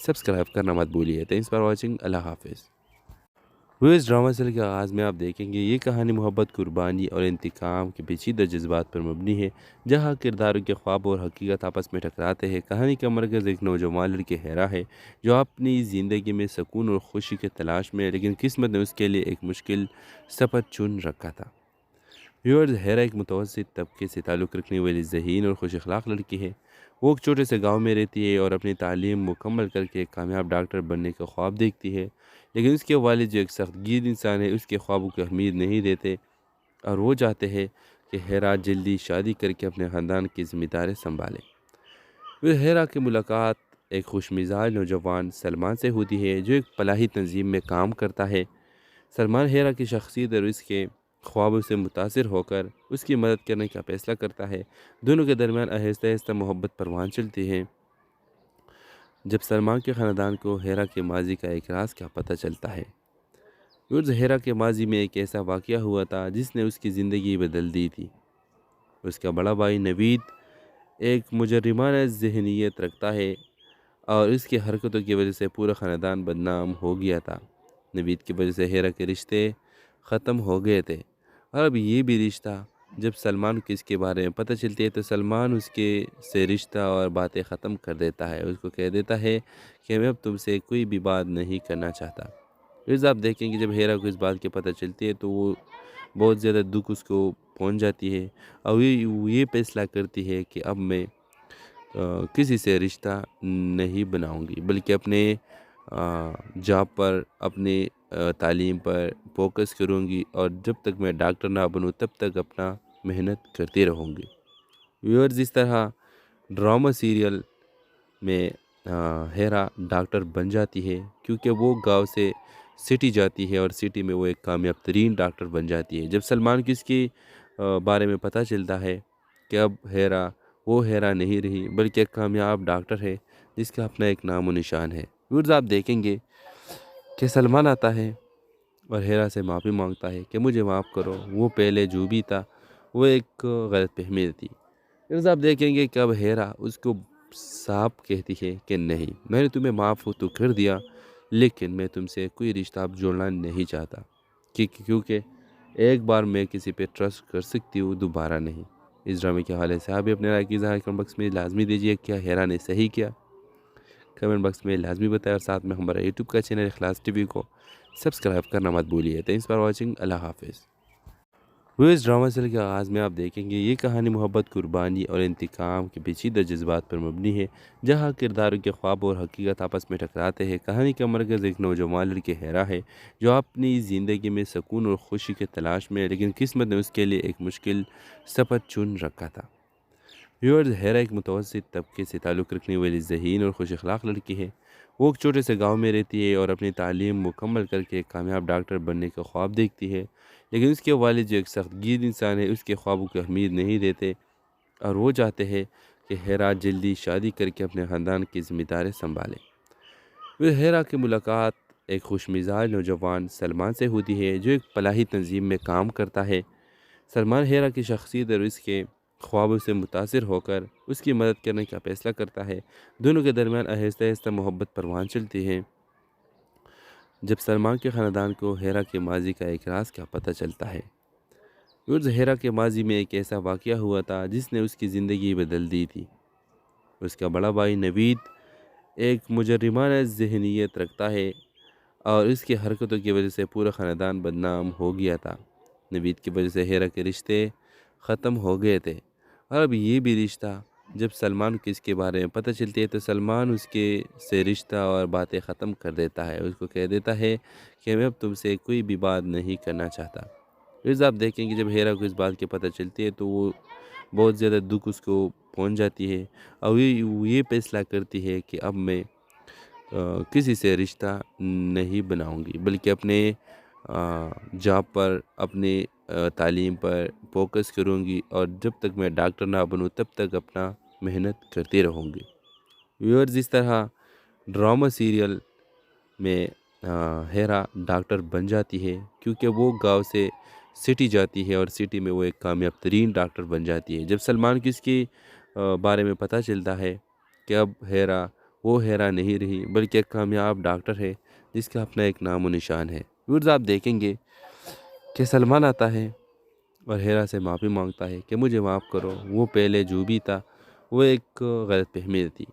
سبسکرائب کرنا مت بھولیے۔ تھینکس فار واچنگ، اللہ حافظ۔ وہ اس ڈرامہ سیریل کے آغاز میں آپ دیکھیں گے یہ کہانی محبت، قربانی اور انتقام کے پیچیدہ جذبات پر مبنی ہے، جہاں کرداروں کے خواب اور حقیقت آپس میں ٹکراتے ہیں۔ کہانی کا مرکز ایک نوجوان لڑکی ہیرا ہے جو اپنی زندگی میں سکون اور خوشی کے تلاش میں ہے، لیکن قسمت نے اس کے لیے ایک مشکل سفر چن رکھا تھا۔ ویورز، ہیرا ایک متوسط طبقے سے تعلق رکھنے والی ذہین اور خوش اخلاق لڑکی ہے۔ وہ ایک چھوٹے سے گاؤں میں رہتی ہے اور اپنی تعلیم مکمل کر کے ایک کامیاب ڈاکٹر بننے کا خواب دیکھتی ہے، لیکن اس کے والد جو ایک سخت گیر انسان ہے، اس کے خوابوں کو اہمیت نہیں دیتے اور وہ چاہتے ہیں کہ ہیرا جلدی شادی کر کے اپنے خاندان کی ذمہ داری سنبھالے۔ پھر ہیرا کی ملاقات ایک خوش مزاج نوجوان سلمان سے ہوتی ہے جو ایک فلاحی تنظیم میں کام کرتا ہے۔ سلمان ہیرا کی شخصیت اور اس کے خوابوں سے متاثر ہو کر اس کی مدد کرنے کا فیصلہ کرتا ہے۔ دونوں کے درمیان آہستہ آہستہ محبت پروان چلتی ہے۔ جب سلمان کے خاندان کو ہیرا کے ماضی کا ایک راز کا پتہ چلتا ہے۔ ہیرا کے ماضی میں ایک ایسا واقعہ ہوا تھا جس نے اس کی زندگی بدل دی تھی۔ اس کا بڑا بھائی نوید ایک مجرمانہ ذہنیت رکھتا ہے اور اس کی حرکتوں کی وجہ سے پورا خاندان بدنام ہو گیا تھا۔ نوید کی وجہ سے ہیرا کے رشتے ختم ہو گئے تھے، اور اب یہ بھی رشتہ جب سلمان کو اس کے بارے میں پتہ چلتی ہے تو سلمان اس کے سے رشتہ اور باتیں ختم کر دیتا ہے۔ اس کو کہہ دیتا ہے کہ میں اب تم سے کوئی بھی بات نہیں کرنا چاہتا۔ پھر آپ دیکھیں کہ جب ہیرا کو اس بات کی پتہ چلتی ہے تو وہ بہت زیادہ دکھ اس کو پہنچ جاتی ہے، اور وہ یہ فیصلہ کرتی ہے کہ اب میں کسی سے رشتہ نہیں بناؤں گی، بلکہ اپنے جاب پر، اپنے تعلیم پر فوکس کروں گی، اور جب تک میں ڈاکٹر نہ بنوں تب تک اپنا محنت کرتی رہوں گی۔ ویورز، اس طرح ڈرامہ سیریل میں ہیرا ڈاکٹر بن جاتی ہے، کیونکہ وہ گاؤں سے سٹی جاتی ہے اور سٹی میں وہ ایک کامیاب ترین ڈاکٹر بن جاتی ہے۔ جب سلمان کو اس کے بارے میں پتہ چلتا ہے کہ اب وہ ہیرا نہیں رہی، بلکہ ایک کامیاب ڈاکٹر ہے جس کا اپنا ایک نام و نشان ہے۔ ویورز، آپ دیکھیں گے کہ سلمان آتا ہے اور ہیرا سے معافی مانگتا ہے کہ مجھے معاف کرو، وہ پہلے جو بھی تھا وہ ایک غلط فہمی تھی۔ پھر آپ دیکھیں گے کہ اب ہیرا اس کو صاف کہتی ہے کہ نہیں، میں نے تمہیں معاف تو کر دیا، لیکن میں تم سے کوئی رشتہ اب جوڑنا نہیں چاہتا، کیونکہ ایک بار میں کسی پہ ٹرسٹ کر سکتی ہوں، دوبارہ نہیں۔ اس ڈرامے کے حوالے سے آپ بھی اپنے رائے کی اظہار کمنٹ باکس میں لازمی دیجیے۔ کیا ہیرا نے صحیح کیا؟ کمنٹ باکس میں لازمی بتائیں، اور ساتھ میں ہمارا یوٹیوب کا چینل اخلاص ٹی وی کو سبسکرائب کرنا مت بھولیے۔ تھینکس فار واچنگ، اللہ حافظ۔ وہ اس ڈرامہ سیریل کے آغاز میں آپ دیکھیں گے یہ کہانی محبت، قربانی اور انتقام کے پیچیدہ جذبات پر مبنی ہے، جہاں کرداروں کے خواب اور حقیقت آپس میں ٹکراتے ہیں۔ کہانی کا مرکز ایک نوجوان لڑکی ہیرا ہے جو اپنی زندگی میں سکون اور خوشی کے تلاش میں ہے، لیکن قسمت نے اس کے لیے ایک مشکل سفر چن رکھا تھا۔ ویورز، ہیرا ایک متوسط طبقے سے تعلق رکھنے والی ذہین اور خوش اخلاق لڑکی ہے۔ وہ ایک چھوٹے سے گاؤں میں رہتی ہے اور اپنی تعلیم مکمل کر کے ایک کامیاب ڈاکٹر بننے کا خواب دیکھتی ہے، لیکن اس کے والد جو ایک سخت گیر انسان ہے، اس کے خوابوں کو اہمیت نہیں دیتے اور وہ چاہتے ہیں کہ ہیرا جلدی شادی کر کے اپنے خاندان کی ذمہ داری سنبھالے۔ پھر ہیرا کی ملاقات ایک خوش مزاج نوجوان سلمان سے ہوتی ہے جو ایک فلاحی تنظیم میں کام کرتا ہے۔ سلمان ہیرا کی شخصیت اور اس کے خوابوں سے متاثر ہو کر اس کی مدد کرنے کا فیصلہ کرتا ہے۔ دونوں کے درمیان آہستہ آہستہ محبت پروان چلتی ہے۔ جب سلمان کے خاندان کو ہیرا کے ماضی کا ایک راز کا پتہ چلتا ہے۔ ہیرا کے ماضی میں ایک ایسا واقعہ ہوا تھا جس نے اس کی زندگی بدل دی تھی۔ اس کا بڑا بھائی نوید ایک مجرمانہ ذہنیت رکھتا ہے اور اس کی حرکتوں کی وجہ سے پورا خاندان بدنام ہو گیا تھا۔ نوید کی وجہ سے ہیرا کے رشتے ختم ہو گئے تھے، اور اب یہ بھی رشتہ جب سلمان کو اس کے بارے میں پتہ چلتی ہے تو سلمان اس کے سے رشتہ اور باتیں ختم کر دیتا ہے۔ اس کو کہہ دیتا ہے کہ میں اب تم سے کوئی بھی بات نہیں کرنا چاہتا۔ پھر آپ دیکھیں کہ جب ہیرا کو اس بات کی پتہ چلتی ہے تو وہ بہت زیادہ دکھ اس کو پہنچ جاتی ہے اور یہ فیصلہ کرتی ہے کہ اب میں کسی سے رشتہ نہیں بناؤں گی، بلکہ اپنے جاب پر، اپنے تعلیم پر فوکس کروں گی، اور جب تک میں ڈاکٹر نہ بنوں تب تک اپنا محنت کرتی رہوں گی۔ ویورز، اس طرح ڈرامہ سیریل میں ہیرا ڈاکٹر بن جاتی ہے کیونکہ وہ گاؤں سے سٹی جاتی ہے اور سٹی میں وہ ایک کامیاب ترین ڈاکٹر بن جاتی ہے۔ جب سلمان کو اس کی بارے میں پتہ چلتا ہے کہ اب ہیرا وہ ہیرا نہیں رہی بلکہ ایک کامیاب ڈاکٹر ہے جس کا اپنا ایک نام و نشان ہے۔ ویورز، آپ دیکھیں گے کہ سلمان آتا ہے اور ہیرا سے معافی مانگتا ہے کہ مجھے معاف کرو، وہ پہلے جو بھی تھا وہ ایک غلط فہمی تھی۔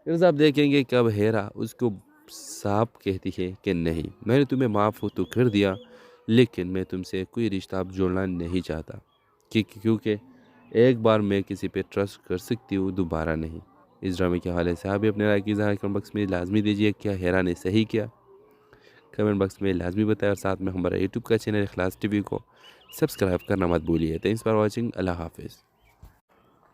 پھر آپ دیکھیں گے کہ اب ہیرا اس کو صاف کہتی ہے کہ نہیں، میں نے تمہیں معاف تو کر دیا لیکن میں تم سے کوئی رشتہ اب جوڑنا نہیں چاہتا، کیونکہ ایک بار میں کسی پہ ٹرسٹ کر سکتی ہوں، دوبارہ نہیں۔ اس ڈرامے کے حوالے سے آپ بھی اپنے رائے کی اظہار کمنٹ باکس میں لازمی دیجیے۔ کیا ہیرا نے صحیح کیا؟ کمنٹ باکس میں لازمی بتائیں، اور ساتھ میں ہمارا یوٹیوب کا چینل اخلاص ٹی وی کو سبسکرائب کرنا مت بھولیے۔ تھینکس فار واچنگ، اللہ حافظ۔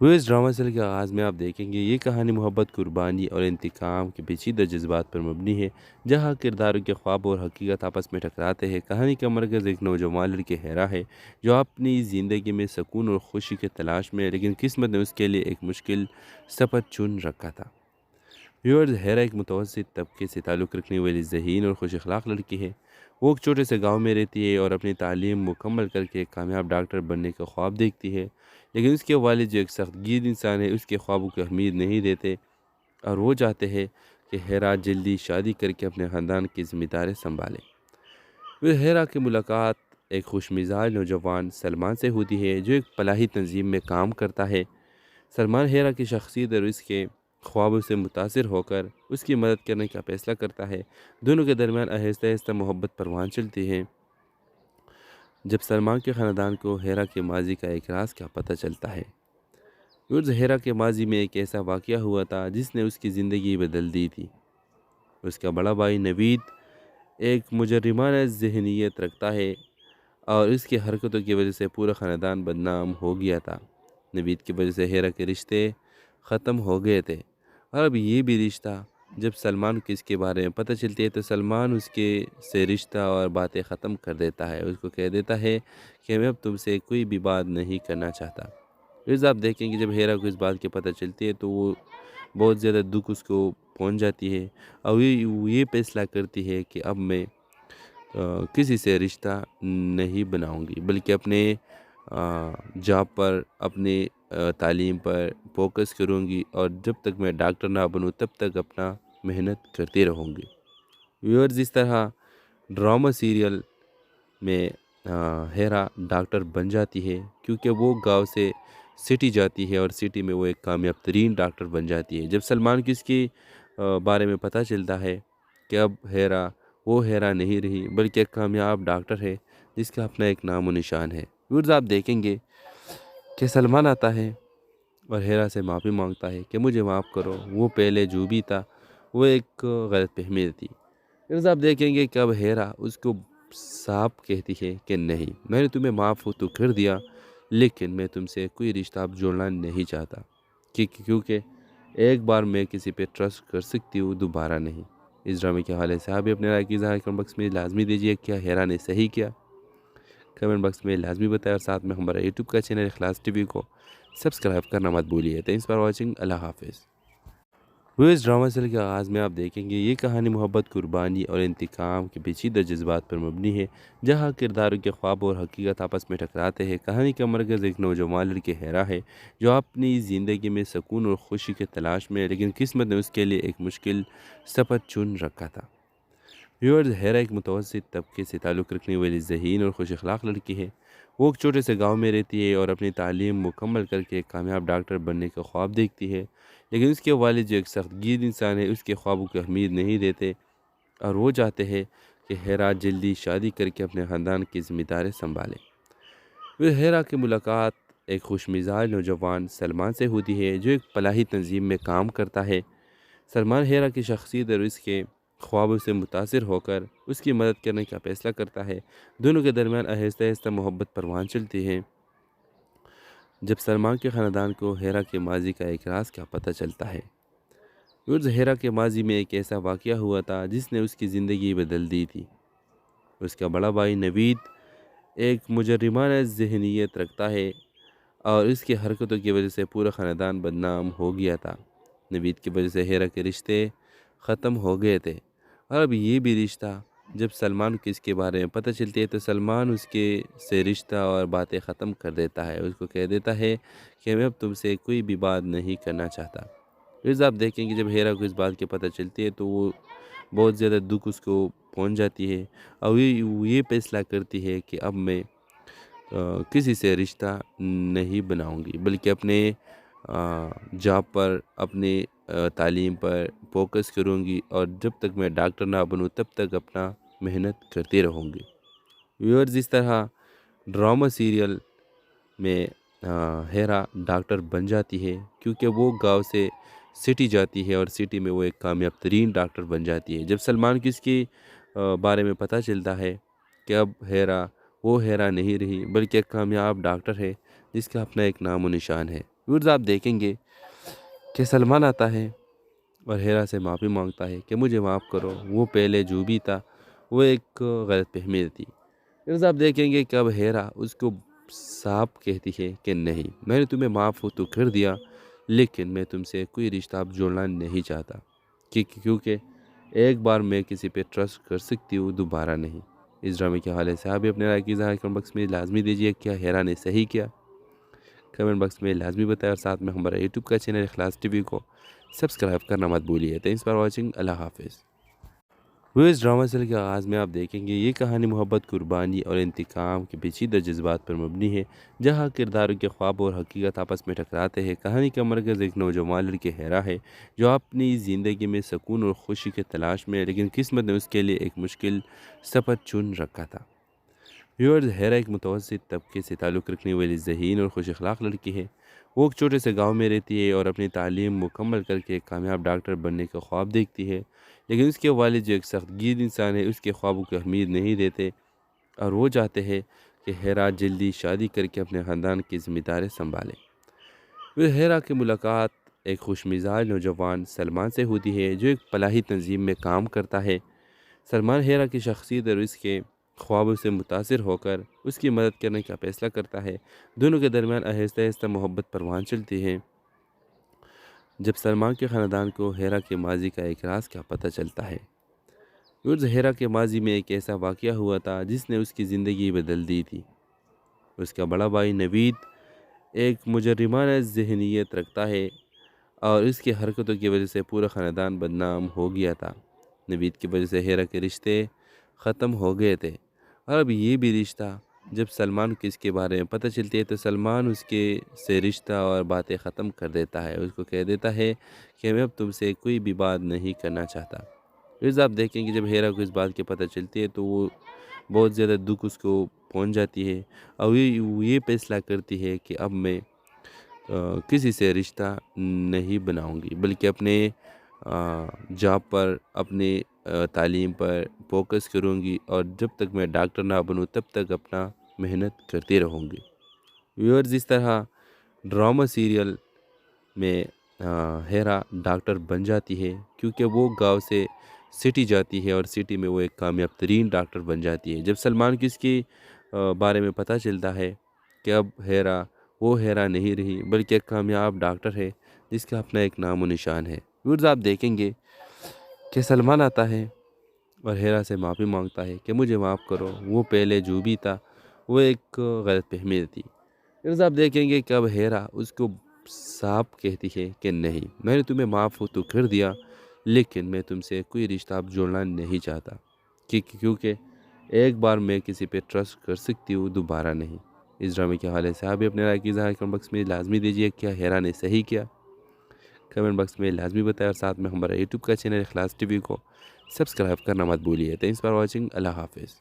وہ اس ڈرامہ سیریل کے آغاز میں آپ دیکھیں گے یہ کہانی محبت، قربانی اور انتقام کے پیچیدہ جذبات پر مبنی ہے، جہاں کرداروں کے خواب اور حقیقت آپس میں ٹکراتے ہیں۔ کہانی کا مرکز ایک نوجوان لڑکی ہیرا ہے جو اپنی زندگی میں سکون اور خوشی کی تلاش میں ہے، لیکن قسمت نے اس کے لیے ایک مشکل سفر چن رکھا تھا۔ ویورز، ہیرا ایک متوسط طبقے سے تعلق رکھنے والی ذہین اور خوش اخلاق لڑکی ہے۔ وہ ایک چھوٹے سے گاؤں میں رہتی ہے اور اپنی تعلیم مکمل کر کے ایک کامیاب ڈاکٹر بننے کا خواب دیکھتی ہے، لیکن اس کے والد جو ایک سخت گیر انسان ہے اس کے خوابوں کو اہمیت نہیں دیتے اور وہ چاہتے ہیں کہ ہیرا جلدی شادی کر کے اپنے خاندان کی ذمہ داری سنبھالے۔ پھر ہیرا کی ملاقات ایک خوش مزاج نوجوان سلمان سے ہوتی ہے جو ایک فلاحی تنظیم میں کام کرتا ہے۔ سلمان ہیرا کی شخصیت اور اس کے خوابوں سے متاثر ہو کر اس کی مدد کرنے کا فیصلہ کرتا ہے۔ دونوں کے درمیان آہستہ آہستہ محبت پروان چلتی ہے جب سلمان کے خاندان کو ہیرا کے ماضی کا ایک راز کا پتہ چلتا ہے۔ ہیرا کے ماضی میں ایک ایسا واقعہ ہوا تھا جس نے اس کی زندگی بدل دی تھی۔ اس کا بڑا بھائی نوید ایک مجرمانہ ذہنیت رکھتا ہے اور اس کی حرکتوں کی وجہ سے پورا خاندان بدنام ہو گیا تھا۔ نوید کی وجہ سے ہیرا کے رشتے ختم ہو گئے تھے، اور اب یہ بھی رشتہ جب سلمان کو اس کے بارے میں پتہ چلتی ہے تو سلمان اس کے سے رشتہ اور باتیں ختم کر دیتا ہے۔ اس کو کہہ دیتا ہے کہ میں اب تم سے کوئی بھی بات نہیں کرنا چاہتا۔ پھر آپ دیکھیں کہ جب ہیرا کو اس بات کی پتہ چلتی ہے تو وہ بہت زیادہ دکھ اس کو پہنچ جاتی ہے اور یہ فیصلہ کرتی ہے کہ اب میں کسی سے رشتہ نہیں بناؤں گی، بلکہ اپنے جاب پر، اپنے تعلیم پر فوکس کروں گی، اور جب تک میں ڈاکٹر نہ بنوں تب تک اپنا محنت کرتی رہوں گی۔ ویورز، اس طرح ڈرامہ سیریل میں ہیرا ڈاکٹر بن جاتی ہے کیونکہ وہ گاؤں سے سٹی جاتی ہے اور سٹی میں وہ ایک کامیاب ترین ڈاکٹر بن جاتی ہے۔ جب سلمان کو اس کی بارے میں پتہ چلتا ہے کہ اب ہیرا وہ ہیرا نہیں رہی بلکہ ایک کامیاب ڈاکٹر ہے جس کا اپنا ایک نام و نشان ہے۔ ویورز، آپ دیکھیں گے کہ سلمان آتا ہے اور ہیرا سے معافی مانگتا ہے کہ مجھے معاف کرو، وہ پہلے جو بھی تھا وہ ایک غلط فہمی تھی۔ پھر آپ دیکھیں گے کہ اب ہیرا اس کو صاف کہتی ہے کہ نہیں، میں نے تمہیں معاف تو کر دیا لیکن میں تم سے کوئی رشتہ اب جوڑنا نہیں چاہتا، کیونکہ ایک بار میں کسی پہ ٹرسٹ کر سکتی ہوں، دوبارہ نہیں۔ اس ڈرامے کے حوالے سے آپ بھی اپنے رائے کی اظہار کمنٹ باکس میں لازمی دیجیے۔ کیا ہیرا نے صحیح کیا؟ کمنٹ باکس میں لازمی بتائیں، اور ساتھ میں ہمارا یوٹیوب کا چینل اخلاص ٹی وی کو سبسکرائب کرنا مت بھولیے۔ تھینکس فار واچنگ، اللہ حافظ۔ وہ اس ڈرامہ سیریل کے آغاز میں آپ دیکھیں گے یہ کہانی محبت، قربانی اور انتقام کے پیچیدہ جذبات پر مبنی ہے، جہاں کرداروں کے خواب اور حقیقت آپس میں ٹکراتے ہیں۔ کہانی کا مرکز ایک نوجوان لڑکی ہیرا ہے جو اپنی زندگی میں سکون اور خوشی کی تلاش میں ہے، لیکن قسمت نے اس کے لیے ایک مشکل سفر چن رکھا تھا۔ ویورز، ہیرا ایک متوسط طبقے سے تعلق رکھنے والی ذہین اور خوش اخلاق لڑکی ہے۔ وہ ایک چھوٹے سے گاؤں میں رہتی ہے اور اپنی تعلیم مکمل کر کے ایک کامیاب ڈاکٹر بننے کا خواب دیکھتی ہے، لیکن اس کے والد جو ایک سخت گیر انسان ہے اس کے خوابوں کو اہمیت نہیں دیتے اور وہ چاہتے ہیں کہ ہیرا جلدی شادی کر کے اپنے خاندان کی ذمہ داری سنبھالے۔ پھر ہیرا کی ملاقات ایک خوش مزاج نوجوان سلمان سے ہوتی ہے جو ایک فلاحی تنظیم میں کام کرتا ہے۔ سلمان ہیرا کی شخصیت اور اس کے خوابوں سے متاثر ہو کر اس کی مدد کرنے کا فیصلہ کرتا ہے۔ دونوں کے درمیان آہستہ آہستہ محبت پروان چلتی ہے جب سلمان کے خاندان کو ہیرا کے ماضی کا ایک راز کا پتہ چلتا ہے۔ ہیرا کے ماضی میں ایک ایسا واقعہ ہوا تھا جس نے اس کی زندگی بدل دی تھی۔ اس کا بڑا بھائی نوید ایک مجرمانہ ذہنیت رکھتا ہے اور اس کی حرکتوں کی وجہ سے پورا خاندان بدنام ہو گیا تھا۔ نوید کی وجہ سے ہیرا کے رشتے ختم ہو گئے تھے، اور اب یہ بھی رشتہ جب سلمان کو اس کے بارے میں پتہ چلتی ہے تو سلمان اس کے سے رشتہ اور باتیں ختم کر دیتا ہے۔ اس کو کہہ دیتا ہے کہ میں اب تم سے کوئی بھی بات نہیں کرنا چاہتا۔ پھر آپ دیکھیں کہ جب ہیرا کو اس بات کی پتہ چلتی ہے تو وہ بہت زیادہ دکھ اس کو پہنچ جاتی ہے، اور وہ یہ فیصلہ کرتی ہے کہ اب میں کسی سے رشتہ نہیں بناؤں گی، بلکہ اپنے جاب پر، اپنے تعلیم پر فوکس کروں گی، اور جب تک میں ڈاکٹر نہ بنوں تب تک اپنا محنت کرتی رہوں گی۔ ویورز، اس طرح ڈرامہ سیریل میں ہیرا ڈاکٹر بن جاتی ہے، کیونکہ وہ گاؤں سے سٹی جاتی ہے اور سٹی میں وہ ایک کامیاب ترین ڈاکٹر بن جاتی ہے۔ جب سلمان کو اس کے بارے میں پتہ چلتا ہے کہ اب وہ ہیرا نہیں رہی، بلکہ ایک کامیاب ڈاکٹر ہے جس کا اپنا ایک نام و نشان ہے۔ ویورز، آپ دیکھیں گے کہ سلمان آتا ہے اور ہیرا سے معافی مانگتا ہے کہ مجھے معاف کرو، وہ پہلے جو بھی تھا وہ ایک غلط فہمی تھی۔ پھر آپ دیکھیں گے کہ اب ہیرا اس کو صاف کہتی ہے کہ نہیں، میں نے تمہیں معاف تو کر دیا، لیکن میں تم سے کوئی رشتہ اب جوڑنا نہیں چاہتا، کیونکہ ایک بار میں کسی پہ ٹرسٹ کر سکتی ہوں، دوبارہ نہیں۔ اس ڈرامے کے حوالے سے آپ بھی اپنے رائے کی اظہار کمنٹ باکس میں لازمی دیجیے۔ کیا ہیرا نے صحیح کیا؟ کمنٹ باکس میں لازمی بتائیں، اور ساتھ میں ہمارا یوٹیوب کا چینل اخلاص ٹی وی کو سبسکرائب کرنا مت بھولیے۔ Thanks for watching. اللہ حافظ۔ اس ڈرامہ سیریل کے آغاز میں آپ دیکھیں گے یہ کہانی محبت، قربانی اور انتقام کے پیچیدہ جذبات پر مبنی ہے، جہاں کرداروں کے خواب اور حقیقت آپس میں ٹکراتے ہیں۔ کہانی کا مرکز ایک نوجوان لڑکی ہیرا ہے جو اپنی زندگی میں سکون اور خوشی کے تلاش میں ہے، لیکن قسمت نے اس کے لیے ایک مشکل سفر چن رکھا تھا۔ ویورز، ہیرا ایک متوسط طبقے سے تعلق رکھنے والی ذہین اور خوش اخلاق لڑکی ہے۔ وہ ایک چھوٹے سے گاؤں میں رہتی ہے اور اپنی تعلیم مکمل کر کے ایک کامیاب ڈاکٹر بننے کا خواب دیکھتی ہے، لیکن اس کے والد جو ایک سخت گیر انسان ہے اس کے خوابوں کو اہمیت نہیں دیتے، اور وہ چاہتے ہیں کہ ہیرا جلدی شادی کر کے اپنے خاندان کی ذمہ داری سنبھالے۔ پھر ہیرا کی ملاقات ایک خوش مزاج نوجوان سلمان سے ہوتی ہے جو ایک فلاحی تنظیم میں کام کرتا ہے۔ سلمان ہیرا کی شخصیت اور اس کے خوابوں سے متاثر ہو کر اس کی مدد کرنے کا فیصلہ کرتا ہے۔ دونوں کے درمیان آہستہ آہستہ محبت پروان چلتی ہے۔ جب سلمان کے خاندان کو ہیرا کے ماضی کا ایک راز کا پتہ چلتا ہے۔ ہیرا کے ماضی میں ایک ایسا واقعہ ہوا تھا جس نے اس کی زندگی بدل دی تھی۔ اس کا بڑا بھائی نوید ایک مجرمانہ ذہنیت رکھتا ہے اور اس کی حرکتوں کی وجہ سے پورا خاندان بدنام ہو گیا تھا۔ نوید کی وجہ سے ہیرا کے رشتے ختم ہو گئے تھے، اور اب یہ بھی رشتہ جب سلمان کو اس کے بارے میں پتہ چلتی ہے تو سلمان اس کے سے رشتہ اور باتیں ختم کر دیتا ہے۔ اس کو کہہ دیتا ہے کہ میں اب تم سے کوئی بھی بات نہیں کرنا چاہتا۔ پھر آپ دیکھیں کہ جب ہیرا کو اس بات کی پتہ چلتی ہے تو وہ بہت زیادہ دکھ اس کو پہنچ جاتی ہے، اور وہ یہ فیصلہ کرتی ہے کہ اب میں کسی سے رشتہ نہیں بناؤں گی، بلکہ اپنے جاب پر، اپنے تعلیم پر فوکس کروں گی، اور جب تک میں ڈاکٹر نہ بنوں تب تک اپنا محنت کرتی رہوں گی۔ ویورز، اس طرح ڈرامہ سیریل میں ہیرا ڈاکٹر بن جاتی ہے، کیونکہ وہ گاؤں سے سٹی جاتی ہے اور سٹی میں وہ ایک کامیاب ترین ڈاکٹر بن جاتی ہے۔ جب سلمان کو اس کے بارے میں پتہ چلتا ہے کہ اب وہ ہیرا نہیں رہی، بلکہ ایک کامیاب ڈاکٹر ہے جس کا اپنا ایک نام و نشان ہے۔ ویورز، آپ دیکھیں گے کہ سلمان آتا ہے اور ہیرا سے معافی مانگتا ہے کہ مجھے معاف کرو، وہ پہلے جو بھی تھا وہ ایک غلط فہمی تھی۔ پھر آپ دیکھیں گے کہ اب ہیرا اس کو صاف کہتی ہے کہ نہیں، میں نے تمہیں معاف تو کر دیا، لیکن میں تم سے کوئی رشتہ اب جوڑنا نہیں چاہتا، کیونکہ ایک بار میں کسی پہ ٹرسٹ کر سکتی ہوں، دوبارہ نہیں۔ اس ڈرامے کے حوالے سے آپ بھی اپنے رائے کی اظہار کمنٹ باکس میں لازمی دیجیے۔ کیا ہیرا نے صحیح کیا؟ کمنٹ باکس میں لازمی بتائیں، اور ساتھ میں ہمارا یوٹیوب کا چینل اخلاص ٹی وی کو سبسکرائب کرنا مت بھولیے۔ Thanks for watching. اللہ حافظ۔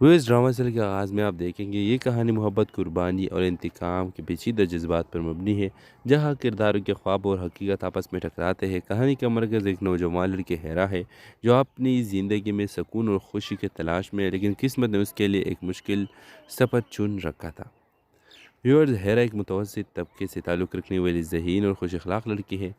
اس ڈرامہ سیریل کے آغاز میں آپ دیکھیں گے یہ کہانی محبت، قربانی اور انتقام کے پیچیدہ جذبات پر مبنی ہے، جہاں کرداروں کے خواب اور حقیقت آپس میں ٹکراتے ہیں۔ کہانی کا مرکز ایک نوجوان لڑکی ہیرا ہے جو اپنی زندگی میں سکون اور خوشی کے تلاش میں ہے، لیکن قسمت نے اس کے لیے ایک مشکل سفر چن رکھا تھا۔ ویورز، ہیرا ایک متوسط طبقے سے تعلق رکھنے والی ذہین اور خوش اخلاق لڑکی ہے۔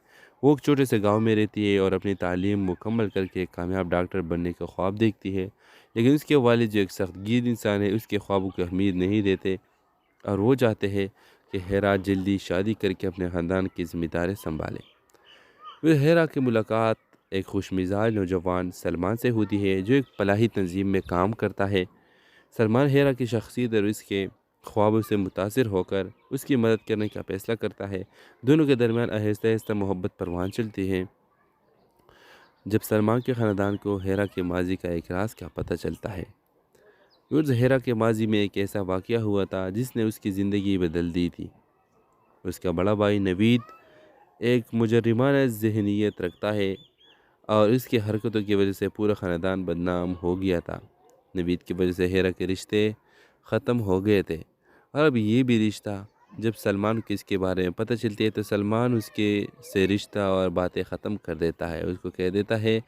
وہ ایک چھوٹے سے گاؤں میں رہتی ہے اور اپنی تعلیم مکمل کر کے ایک کامیاب ڈاکٹر بننے کا خواب دیکھتی ہے، لیکن اس کے والد جو ایک سخت گیر انسان ہے اس کے خوابوں کو اہمیت نہیں دیتے اور وہ چاہتے ہیں کہ ہیرا جلدی شادی کر کے اپنے خاندان کی ذمہ داری سنبھالے۔ پھر ہیرا کی ملاقات ایک خوش مزاج نوجوان سلمان سے ہوتی ہے جو ایک فلاحی تنظیم میں کام کرتا ہے۔ سلمان ہیرا کی شخصیت اور اس کے خوابوں سے متاثر ہو کر اس کی مدد کرنے کا فیصلہ کرتا ہے۔ دونوں کے درمیان آہستہ آہستہ محبت پروان چلتی ہے جب سلمان کے خاندان کو ہیرا کے ماضی کا ایک راز کا پتہ چلتا ہے۔ ہیرا کے ماضی میں ایک ایسا واقعہ ہوا تھا جس نے اس کی زندگی بدل دی تھی۔ اس کا بڑا بھائی نوید ایک مجرمانہ ذہنیت رکھتا ہے اور اس کی حرکتوں کی وجہ سے پورا خاندان بدنام ہو گیا تھا۔ نوید کی وجہ سے ہیرا کے رشتے ختم ہو گئے تھے اور اب یہ بھی رشتہ، جب سلمان کو اس کے بارے میں پتہ چلتی ہے تو سلمان اس کے سے رشتہ اور باتیں ختم کر دیتا ہے۔ اس کو کہہ دیتا ہے